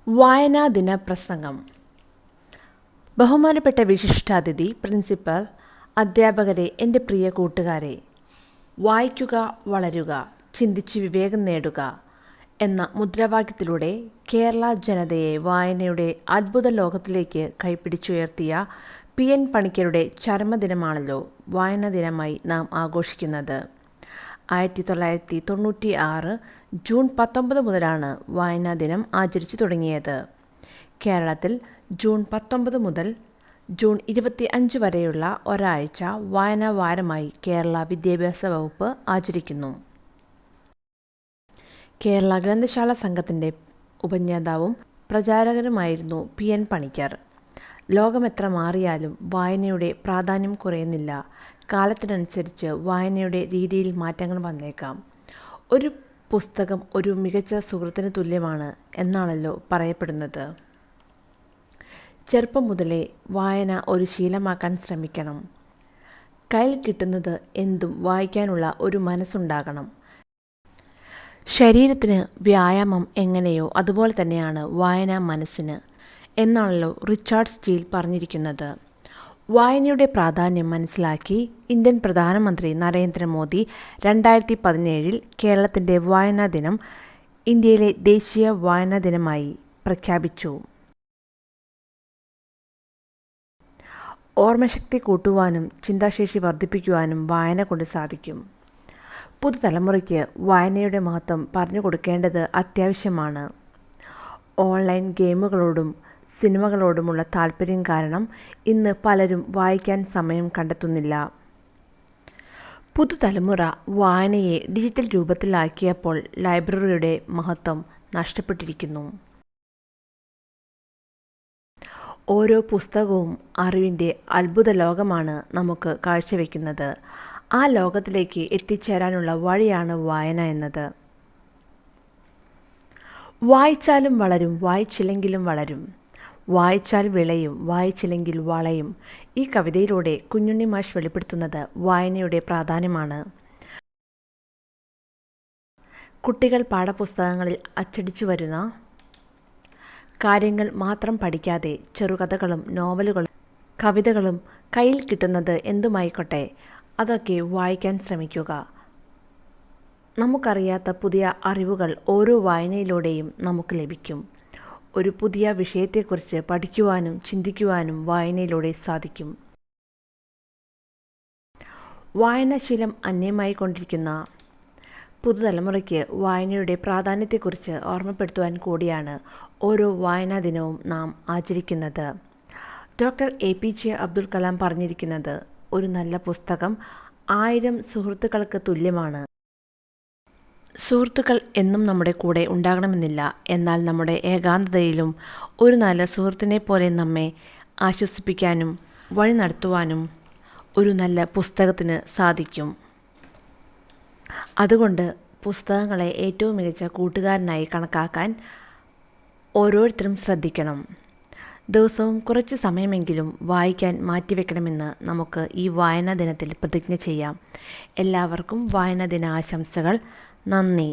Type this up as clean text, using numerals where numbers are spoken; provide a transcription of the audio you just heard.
വായനാ ദിന പ്രസംഗം. ബഹുമാനപ്പെട്ട വിശിഷ്ടാതിഥി, പ്രിൻസിപ്പൽ, അധ്യാപകരെ, എൻ്റെ പ്രിയ കൂട്ടുകാരെ, വായിക്കുക, വളരുക, ചിന്തിച്ച് വിവേകം നേടുക എന്ന മുദ്രാവാക്യത്തിലൂടെ കേരള ജനതയെ വായനയുടെ അത്ഭുത ലോകത്തിലേക്ക് കൈപ്പിടിച്ചുയർത്തിയ PN പണിക്കരുടെ ചരമദിനമാണല്ലോ വായനാ ദിനമായി നാം ആഘോഷിക്കുന്നത്. 1996 ജൂൺ 19 മുതലാണ് വായനാ ദിനം ആചരിച്ചു തുടങ്ങിയത്. കേരളത്തിൽ ജൂൺ 19 മുതൽ ജൂൺ 25 വരെയുള്ള ഒരാഴ്ച വായനാ വാരമായി കേരള വിദ്യാഭ്യാസ വകുപ്പ് ആചരിക്കുന്നു. കേരള ഗ്രന്ഥശാല സംഘത്തിൻ്റെ ഉപജ്ഞാതാവും പ്രചാരകനുമായിരുന്നു PN പണിക്കർ. ലോകമെത്ര മാറിയാലും വായനയുടെ പ്രാധാന്യം കുറയുന്നില്ല. കാലത്തിനനുസരിച്ച് വായനയുടെ രീതിയിൽ മാറ്റങ്ങൾ വന്നേക്കാം. ഒരു പുസ്തകം ഒരു മികച്ച സുഹൃത്തിന് തുല്യമാണ് എന്നാണല്ലോ പറയപ്പെടുന്നത്. ചെറുപ്പം മുതലേ വായന ഒരു ശീലമാക്കാൻ ശ്രമിക്കണം. കയ്യിൽ കിട്ടുന്നത് എന്തും വായിക്കാനുള്ള ഒരു മനസ്സുണ്ടാകണം. ശരീരത്തിന് വ്യായാമം എങ്ങനെയോ അതുപോലെ തന്നെയാണ് വായന മനസ്സിന് എന്നാണല്ലോ റിച്ചാർഡ് സ്റ്റീൽ പറഞ്ഞിരിക്കുന്നത്. വായനയുടെ പ്രാധാന്യം മനസ്സിലാക്കി ഇന്ത്യൻ പ്രധാനമന്ത്രി നരേന്ദ്രമോദി 2017 കേരളത്തിൻ്റെ വായനാ ദിനം ഇന്ത്യയിലെ ദേശീയ വായനാ ദിനമായി പ്രഖ്യാപിച്ചു. ഓർമ്മശക്തി കൂട്ടുവാനും ചിന്താശേഷി വർദ്ധിപ്പിക്കുവാനും വായന കൊണ്ട് സാധിക്കും. പുതുതലമുറയ്ക്ക് വായനയുടെ മഹത്വം പറഞ്ഞു കൊടുക്കേണ്ടത് അത്യാവശ്യമാണ്. ഓൺലൈൻ ഗെയിമുകളോടും സിനിമകളോടുമുള്ള താല്പര്യം കാരണം ഇന്ന് പലരും വായിക്കാൻ സമയം കണ്ടെത്തുന്നില്ല. പുതുതലമുറ വായനയെ ഡിജിറ്റൽ രൂപത്തിലാക്കിയപ്പോൾ ലൈബ്രറിയുടെ മഹത്വം നഷ്ടപ്പെട്ടിരിക്കുന്നു. ഓരോ പുസ്തകവും അറിവിൻ്റെ അത്ഭുത ലോകമാണ് നമുക്ക് കാഴ്ചവെക്കുന്നത്. ആ ലോകത്തിലേക്ക് എത്തിച്ചേരാനുള്ള വഴിയാണ് വായന എന്നത്. വായിച്ചാലും വളരും, വായിച്ചില്ലെങ്കിലും വളരും. വായിച്ചാൽ വിളയും, വായിച്ചില്ലെങ്കിൽ വളയും. ഈ കവിതയിലൂടെ കുഞ്ഞുണ്ണി മാഷ് വെളിപ്പെടുത്തുന്നത് വായനയുടെ പ്രാധാന്യമാണ്. കുട്ടികൾ പാഠപുസ്തകങ്ങളിൽ അച്ചടിച്ചു വരുന്ന കാര്യങ്ങൾ മാത്രം പഠിക്കാതെ ചെറുകഥകളും നോവലുകളും കവിതകളും കയ്യിൽ കിട്ടുന്നത് എന്തുമായിക്കോട്ടെ അതൊക്കെ വായിക്കാൻ ശ്രമിക്കുക. നമുക്കറിയാത്ത പുതിയ അറിവുകൾ ഓരോ വായനയിലൂടെയും നമുക്ക് ലഭിക്കും. ഒരു പുതിയ വിഷയത്തെക്കുറിച്ച് പഠിക്കുവാനും ചിന്തിക്കുവാനും വായനയിലൂടെ സാധിക്കും. വായനാശീലം അന്യമായി കൊണ്ടിരിക്കുന്ന പുതുതലമുറയ്ക്ക് വായനയുടെ പ്രാധാന്യത്തെക്കുറിച്ച് ഓർമ്മപ്പെടുത്തുവാൻ കൂടിയാണ് ഓരോ വായനാ ദിനവും നാം ആചരിക്കുന്നത്. ഡോക്ടർ APJ അബ്ദുൽ കലാം പറഞ്ഞിരിക്കുന്നത്, ഒരു നല്ല പുസ്തകം 1000 സുഹൃത്തുക്കൾക്ക് തുല്യമാണ്. സുഹൃത്തുക്കൾ എന്നും നമ്മുടെ കൂടെ ഉണ്ടാകണമെന്നില്ല. എന്നാൽ നമ്മുടെ ഏകാന്തതയിലും ഒരു നല്ല സുഹൃത്തിനെ പോലെ നമ്മെ ആശ്വസിപ്പിക്കാനും വഴി നടത്തുവാനും ഒരു നല്ല പുസ്തകത്തിന് സാധിക്കും. അതുകൊണ്ട് പുസ്തകങ്ങളെ ഏറ്റവും മികച്ച കൂട്ടുകാരനായി കണക്കാക്കാൻ ഓരോരുത്തരും ശ്രദ്ധിക്കണം. ദിവസവും കുറച്ച് സമയമെങ്കിലും വായിക്കാൻ മാറ്റിവെക്കണമെന്ന് നമുക്ക് ഈ വായനാ ദിനത്തിൽ പ്രതിജ്ഞ ചെയ്യാം. എല്ലാവർക്കും വായനാ ദിന ആശംസകൾ. നന്ദി.